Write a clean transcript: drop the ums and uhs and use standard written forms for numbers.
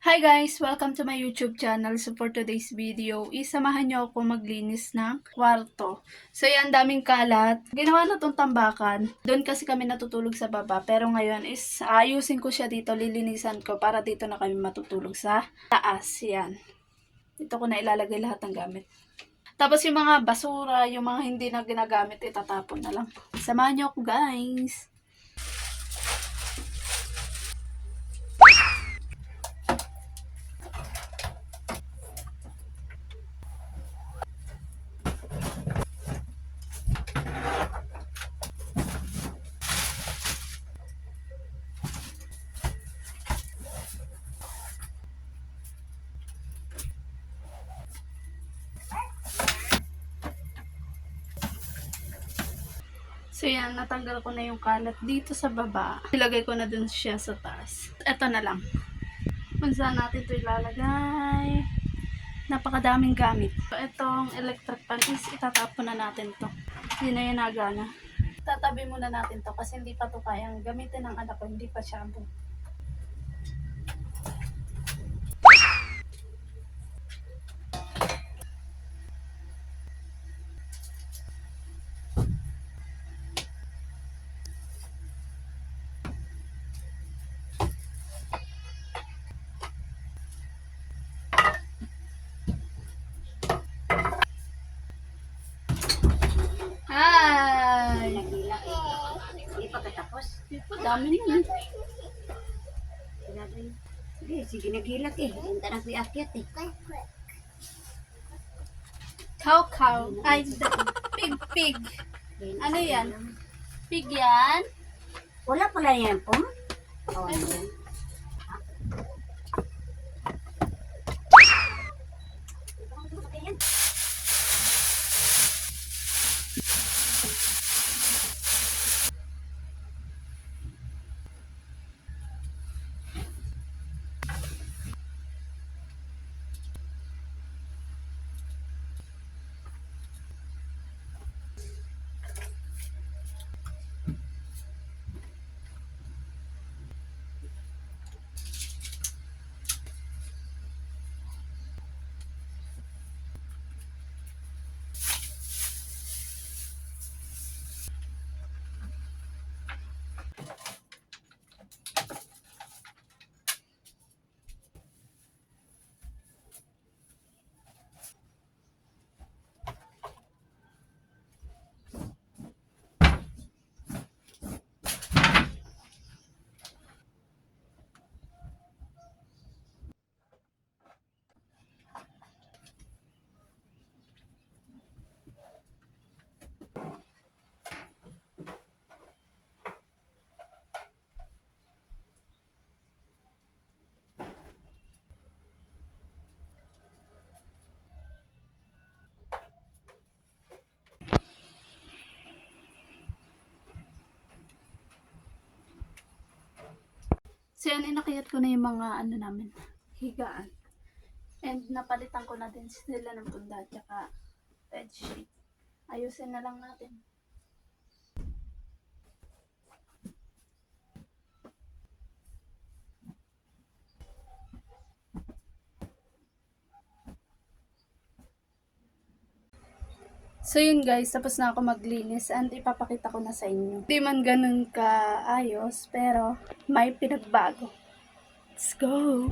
Hi guys! Welcome to my YouTube channel. So for today's video, isamahan nyo ako maglinis ng kwarto. So yan, daming kalat. Ginawa na tong tambakan. Doon kasi kami natutulog sa baba. Pero ngayon is ayusin ko siya dito, lilinisan ko para dito na kami matutulog sa taas. Yan. Dito ko na ilalagay lahat ng gamit. Tapos yung mga basura, yung mga hindi na ginagamit, itatapon na lang. Samahan nyo ako guys! So yan, natanggal ko na yung kalat dito sa baba. Ilagay ko na dun siya sa taas. Ito na lang. Kung saan natin ito ilalagay. Napakadaming gamit. So, itong electric pan is itatapon na natin to. Hindi na yan nagana. Tatabi muna natin to kasi hindi pa to kayang gamitin ng anak ko. Hindi pa siya buo. Hi! Hindi pa katapos. Dami na. Sige, sige nagilak eh. Yung tanang piakyat eh. Cow. Ay, pig. Ano yan? Pig yan? Wala pala yan po. Oh, yan. So yan, inakiyat ko na yung mga namin, higaan. And napalitan ko na din sila ng punda at saka bedsheet. Ayusin na lang natin. So yun guys, tapos na ako maglinis and ipapakita ko na sa inyo. Hindi man ganun ka ayos, pero may pinagbago. Let's go!